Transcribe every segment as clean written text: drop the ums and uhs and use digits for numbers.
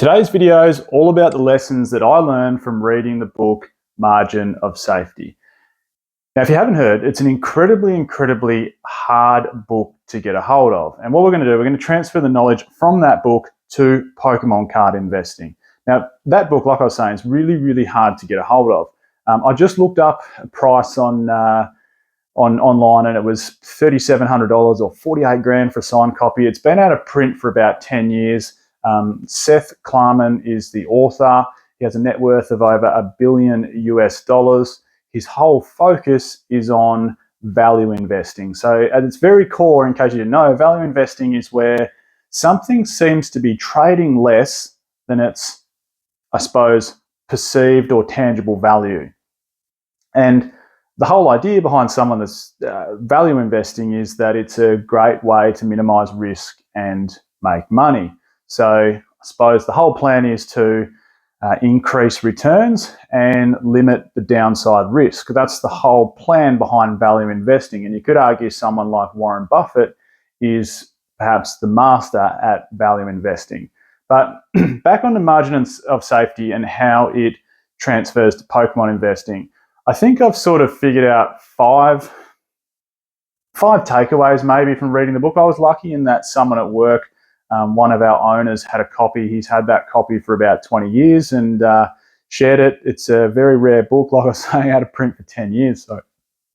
Today's video is all about the lessons that I learned from reading the book Margin of Safety. Now, if you haven't heard, it's an incredibly hard book to get a hold of. And what we're going to do, we're going to transfer the knowledge from that book to Pokemon card investing. Now, that book, like I was saying, is really hard to get a hold of. I just looked up a price on online, and it was $3,700 or 48 grand for a signed copy. It's been out of print for about 10 years. Seth Klarman is the author. He has a net worth of over $1 billion US. His whole focus is on value investing. So at its very core, in case you didn't know, value investing is where something seems to be trading less than its, I suppose, perceived or tangible value. And the whole idea behind someone that's value investing is that it's a great way to minimize risk and make money. So I suppose the whole plan is to increase returns and limit the downside risk. That's the whole plan behind value investing. And you could argue someone like Warren Buffett is perhaps the master at value investing. But back on the margin of safety and how it transfers to Pokemon investing, I think I've sort of figured out five takeaways maybe from reading the book. I was lucky in that someone at work, one of our owners, had a copy. He's had that copy for about 20 years and shared it. It's a very rare book, like I was saying, out of print for 10 years. So I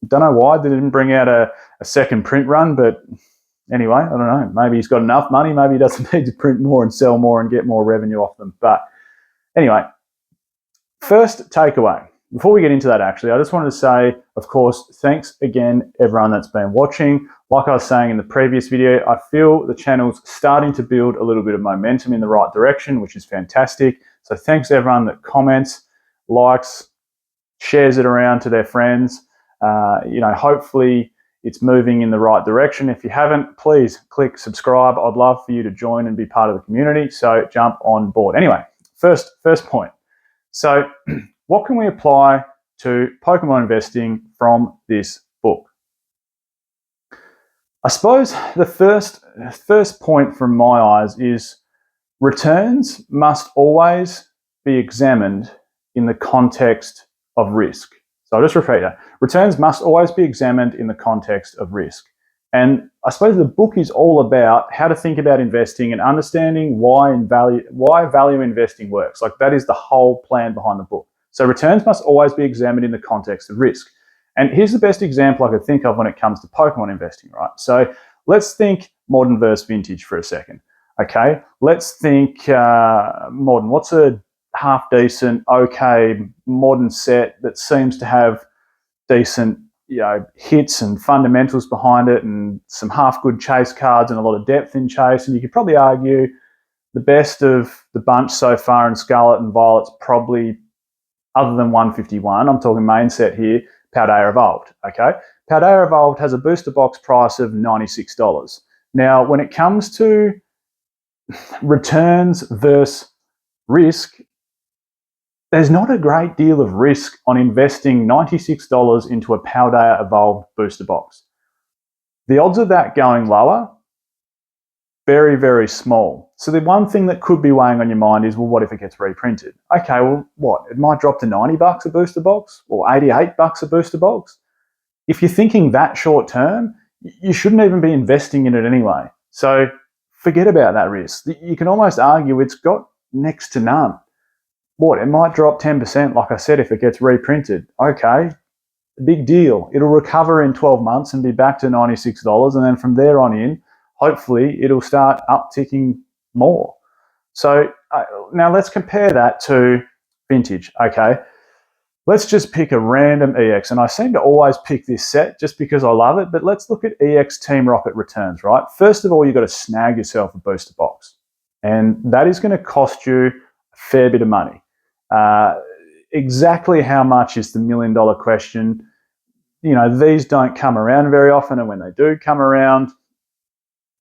don't know why they didn't bring out a second print run, but anyway, I don't know. Maybe he's got enough money. Maybe he doesn't need to print more and sell more and get more revenue off them. But anyway, first takeaway. Before we get into that, actually, I just wanted to say, of course, thanks again, everyone that's been watching. Like I was saying in the previous video, I feel the channel's starting to build a little bit of momentum in the right direction, which is fantastic. So thanks everyone that comments, likes, shares it around to their friends. Hopefully it's moving in the right direction. If you haven't, please click subscribe. I'd love for you to join and be part of the community. So jump on board. Anyway, first point. So what can we apply to Pokemon investing from this book? I suppose the first point from my eyes is returns must always be examined in the context of risk. So I'll just repeat that. Returns must always be examined in the context of risk. And I suppose the book is all about how to think about investing and understanding why value investing works. Like, that is the whole plan behind the book. So returns must always be examined in the context of risk. And here's the best example I could think of when it comes to Pokemon investing, right? So let's think modern versus vintage for a second, okay? Let's think modern. What's a half-decent, okay modern set that seems to have decent hits and fundamentals behind it and some half-good chase cards and a lot of depth in chase? And you could probably argue the best of the bunch so far in Scarlet and Violet's probably, other than 151, I'm talking main set here, Paldea Evolved, okay? Paldea Evolved has a booster box price of $96. Now, when it comes to returns versus risk, there's not a great deal of risk on investing $96 into a Paldea Evolved booster box. The odds of that going lower, very small. So the one thing that could be weighing on your mind is, well, what if it gets reprinted? Okay, well, what? It might drop to $90 a booster box or $88 a booster box. If you're thinking that short term, you shouldn't even be investing in it anyway. So forget about that risk. You can almost argue it's got next to none. What? It might drop 10%, like I said, if it gets reprinted. Okay, big deal. It'll recover in 12 months and be back to $96, and then from there on in, hopefully it'll start upticking more. So now let's compare that to vintage, okay? Let's just pick a random EX, and I seem to always pick this set just because I love it, but let's look at EX Team Rocket returns, right? First of all, you've got to snag yourself a booster box, and that is going to cost you a fair bit of money. Exactly how much is the $1 million question. These don't come around very often, and when they do come around,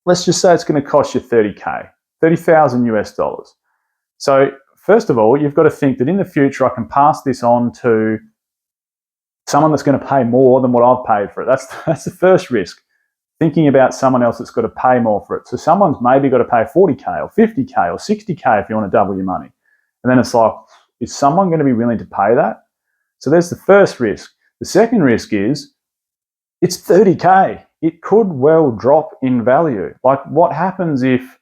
let's just say it's going to cost you $30,000 US. So first of all, you've got to think that in the future, I can pass this on to someone that's going to pay more than what I've paid for it. That's the first risk. thinking about someone else that's got to pay more for it. So someone's maybe got to pay 40K or 50K or 60K if you want to double your money. And then it's like, is someone going to be willing to pay that? So there's the first risk. The second risk is it's 30K. It could well drop in value. Like, what happens if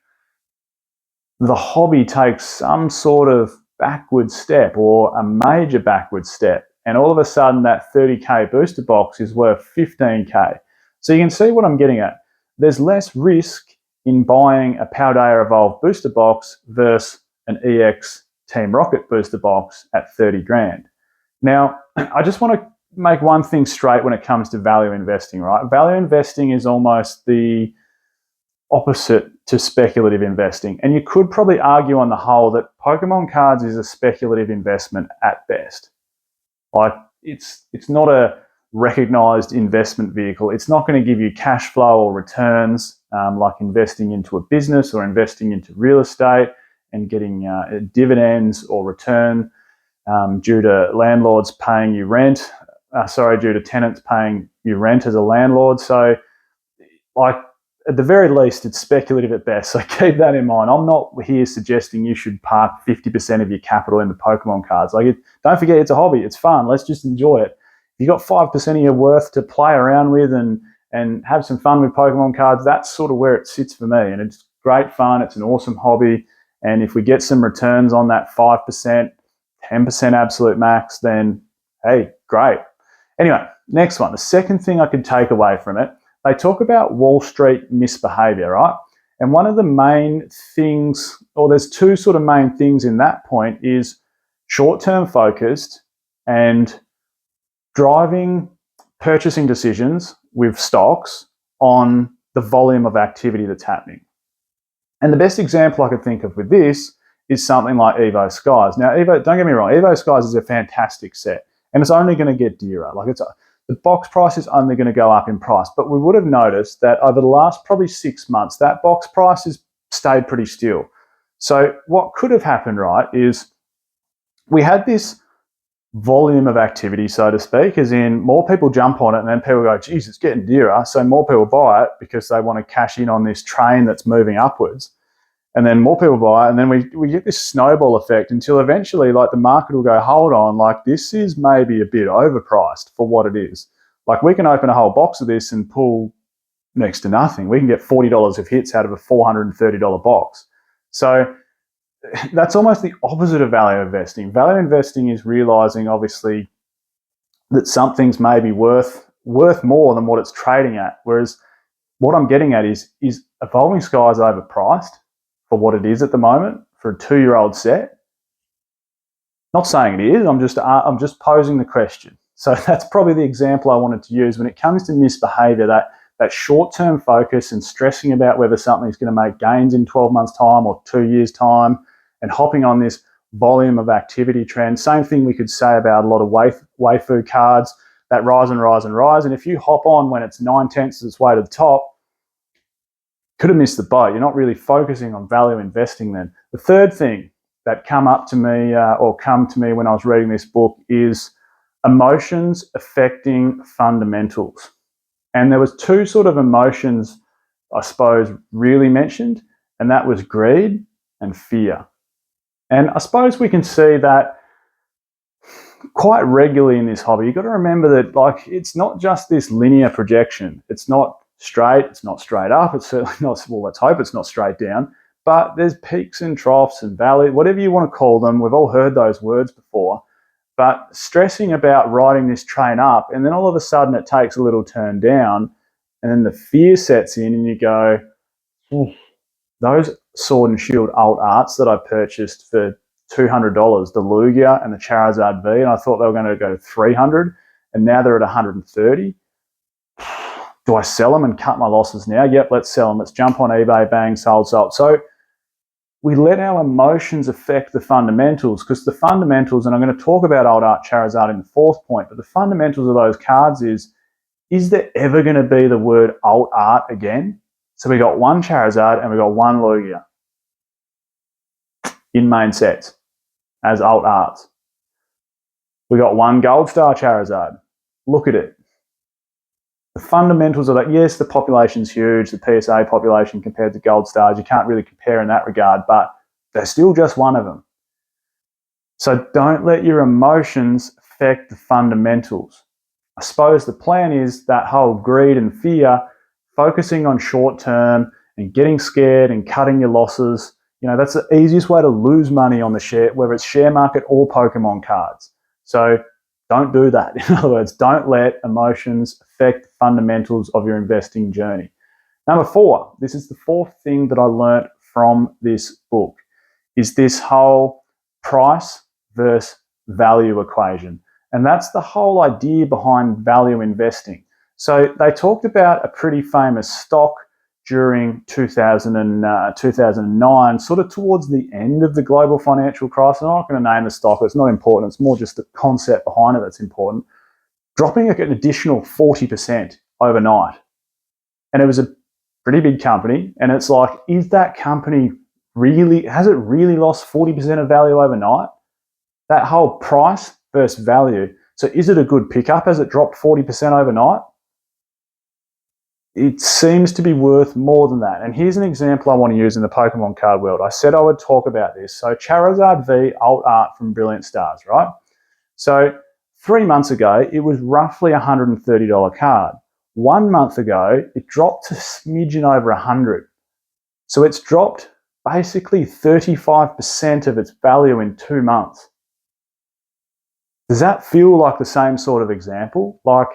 the hobby takes some sort of backward step or a major backward step, and all of a sudden that 30K booster box is worth 15K? So you can see what I'm getting at. There's less risk in buying a Paldea Evolve booster box versus an EX Team Rocket booster box at 30 grand. Now, I just want to make one thing straight when it comes to value investing, right? Value investing is almost the opposite to speculative investing. And you could probably argue on the whole that Pokemon cards is a speculative investment at best. Like, it's not a recognized investment vehicle. It's not going to give you cash flow or returns like investing into a business or investing into real estate and getting dividends or return due to landlords paying you rent. Due to tenants paying you rent as a landlord. So, like, at the very least, it's speculative at best. So keep that in mind. I'm not here suggesting you should park 50% of your capital into Pokemon cards. Don't forget, it's a hobby. It's fun. Let's just enjoy it. If you got 5% of your worth to play around with and have some fun with Pokemon cards, that's sort of where it sits for me. And it's great fun. It's an awesome hobby. And if we get some returns on that 5%, 10% absolute max, then hey, great. Anyway, next one. The second thing I could take away from it, they talk about Wall Street misbehavior, right? And one of the main things, or there's two sort of main things in that point, is short-term focused and driving purchasing decisions with stocks on the volume of activity that's happening. And the best example I could think of with this is something like Evo Skies. Now, Evo, don't get me wrong, Evo Skies is a fantastic set. And it's only going to get dearer. The box price is only going to go up in price. But we would have noticed that over the last probably 6 months, that box price has stayed pretty still. So what could have happened, right, is we had this volume of activity, so to speak, as in more people jump on it and then people go, geez, it's getting dearer. So more people buy it because they want to cash in on this train that's moving upwards. And then more people buy it, and then we get this snowball effect until eventually, like, the market will go, hold on, like, this is maybe a bit overpriced for what it is. Like, we can open a whole box of this and pull next to nothing. We can get $40 of hits out of a $430 box. So that's almost the opposite of value investing. Value investing is realizing, obviously, that something's maybe worth more than what it's trading at. Whereas what I'm getting at is Evolving Skies overpriced for what it is at the moment for a 2-year-old set? Not saying it is, I'm just posing the question. So that's probably the example I wanted to use when it comes to misbehavior, that short-term focus and stressing about whether something's going to make gains in 12 months' time or 2 years' time, and hopping on this volume of activity trend. Same thing we could say about a lot of waifu cards that rise and rise and rise. And if you hop on when it's 9/10 of its way to the top, could have missed the boat. You're not really focusing on value investing then. The third thing that come to me when I was reading this book is emotions affecting fundamentals. And there was two sort of emotions, I suppose, really mentioned, and that was greed and fear. And I suppose we can see that quite regularly in this hobby. You've got to remember that, like, it's not just this linear projection. It's not straight, it's not straight up, it's certainly not, well, let's hope it's not straight down, but there's peaks and troughs and valleys, whatever you want to call them. We've all heard those words before. But stressing about riding this train up, and then all of a sudden it takes a little turn down, and then the fear sets in, and you go, those Sword and Shield alt arts that I purchased for $200, the Lugia and the Charizard V, and I thought they were going to go to $300, and now they're at $130. Do I sell them and cut my losses now? Yep, let's sell them. Let's jump on eBay, bang, sold. So we let our emotions affect the fundamentals, because the fundamentals, and I'm going to talk about Alt Art Charizard in the fourth point, but the fundamentals of those cards is there ever going to be the word alt art again? So we got one Charizard and we got one Lugia in main sets as alt arts. We got one Gold Star Charizard. Look at it. The fundamentals of that, yes, the population's huge, the PSA population compared to gold stars, you can't really compare in that regard, but they're still just one of them. So don't let your emotions affect the fundamentals. I suppose the plan is that whole greed and fear, focusing on short term and getting scared and cutting your losses. That's the easiest way to lose money on the share, whether it's share market or Pokemon cards. So don't do that. In other words, don't let emotions affect the fundamentals of your investing journey. Number 4, this is the fourth thing that I learned from this book, is this whole price versus value equation. And that's the whole idea behind value investing. So they talked about a pretty famous stock during 2009, sort of towards the end of the global financial crisis. I'm not going to name the stock, it's not important, it's more just the concept behind it that's important. Dropping an additional 40% overnight. And it was a pretty big company, and it's like, is that company has it really lost 40% of value overnight? That whole price versus value. So is it a good pickup as it dropped 40% overnight? It seems to be worth more than that. And here's an example I want to use in the Pokemon card world. I said I would talk about this. So Charizard V Alt Art from Brilliant Stars, right? So 3 months ago, it was roughly a $130 card. 1 month ago, it dropped to a smidgen over 100. So it's dropped basically 35% of its value in 2 months. Does that feel like the same sort of example? Like,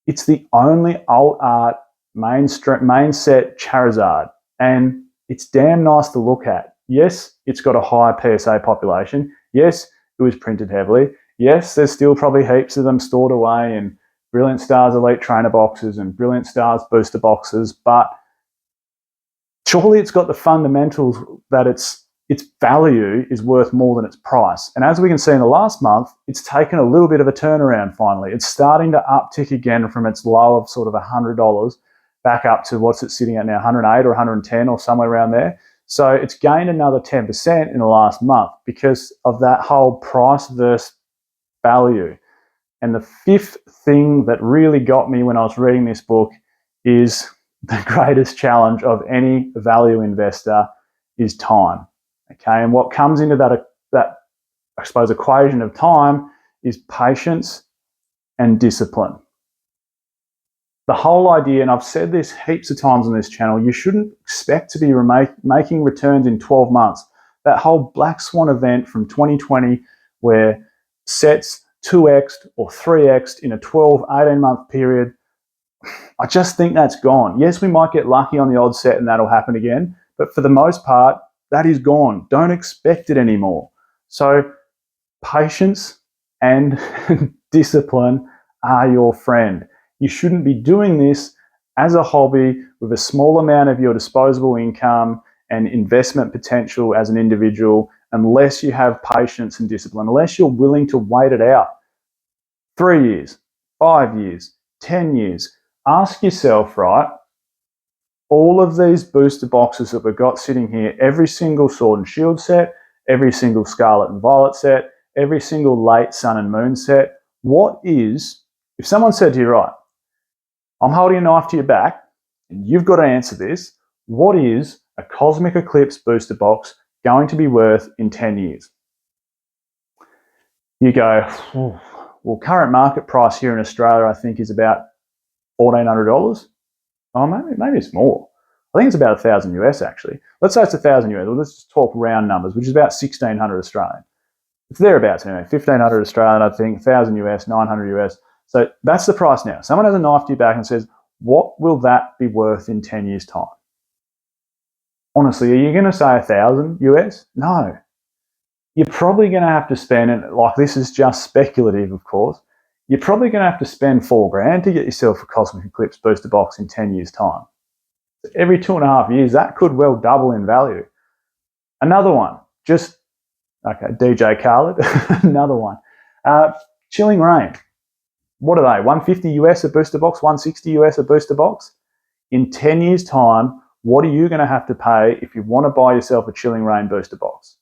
it's the only alt art main set Charizard, and it's damn nice to look at. Yes, it's got a high PSA population. Yes, it was printed heavily. Yes, there's still probably heaps of them stored away in Brilliant Stars Elite Trainer boxes and Brilliant Stars booster boxes, but surely it's got the fundamentals that its value is worth more than its price. And as we can see in the last month, it's taken a little bit of a turnaround finally. It's starting to uptick again from its low of sort of $100 back up to what's it sitting at now, 108 or 110 or somewhere around there. So it's gained another 10% in the last month because of that whole price versus value. And the fifth thing that really got me when I was reading this book is the greatest challenge of any value investor is time. Okay, and what comes into that I suppose equation of time is patience and discipline. The whole idea, and I've said this heaps of times on this channel, you shouldn't expect to be making returns in 12 months. That whole black swan event from 2020 where sets 2x'd or 3x'd in a 12, 18-month period, I just think that's gone. Yes, we might get lucky on the odd set and that'll happen again, but for the most part, that is gone. Don't expect it anymore. So patience and discipline are your friend. You shouldn't be doing this as a hobby with a small amount of your disposable income and investment potential as an individual unless you have patience and discipline, unless you're willing to wait it out. 3 years, 5 years, 10 years. Ask yourself, right, all of these booster boxes that we've got sitting here, every single Sword and Shield set, every single Scarlet and Violet set, every single late Sun and Moon set, what is, if someone said to you, right, I'm holding a knife to your back, and you've got to answer this, what is a Cosmic Eclipse booster box going to be worth in 10 years? You go, well, current market price here in Australia, I think, is about $1,400. Oh, maybe it's more. I think it's about 1,000 US actually. Let's say it's 1,000 US. Well, let's just talk round numbers, which is about 1,600 Australian. It's thereabouts anyway. 1,500 Australian, I think, 1,000 US, 900 US. So that's the price now. Someone has a knife to your back and says, what will that be worth in 10 years' time? Honestly, are you going to say 1,000 US? No. You're probably going to have to spend, and like this is just speculative, of course, you're probably going to have to spend $4,000 to get yourself a Cosmic Eclipse booster box in 10 years' time. Every 2.5 years, that could well double in value. Another one, DJ Khaled, another one. Chilling Reign. What are they? 150 US a booster box, 160 US a booster box? In 10 years' time, what are you going to have to pay if you want to buy yourself a Chilling Reign booster box?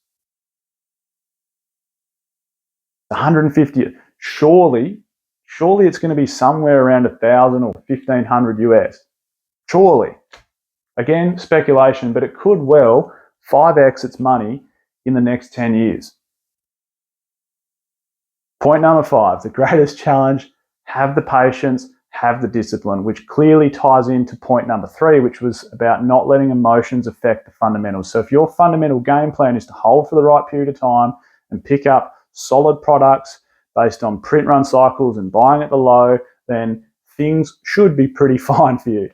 150. Surely surely it's going to be somewhere around 1,000 or 1,500 US. Surely. Again, speculation, but it could well 5x its money in the next 10 years. Point number 5, the greatest challenge: have the patience, have the discipline, which clearly ties into point number 3, which was about not letting emotions affect the fundamentals. So if your fundamental game plan is to hold for the right period of time and pick up solid products based on print run cycles and buying at the low, then things should be pretty fine for you.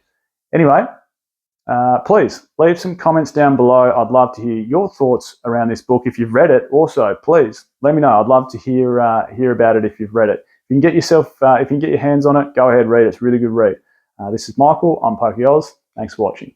Anyway, please leave some comments down below. I'd love to hear your thoughts around this book. If you've read it, also please let me know. I'd love to hear about it if you've read it. If you can get your hands on it, go ahead, read it. It's a really good read. This is Michael. I'm Pokey Oz. Thanks for watching.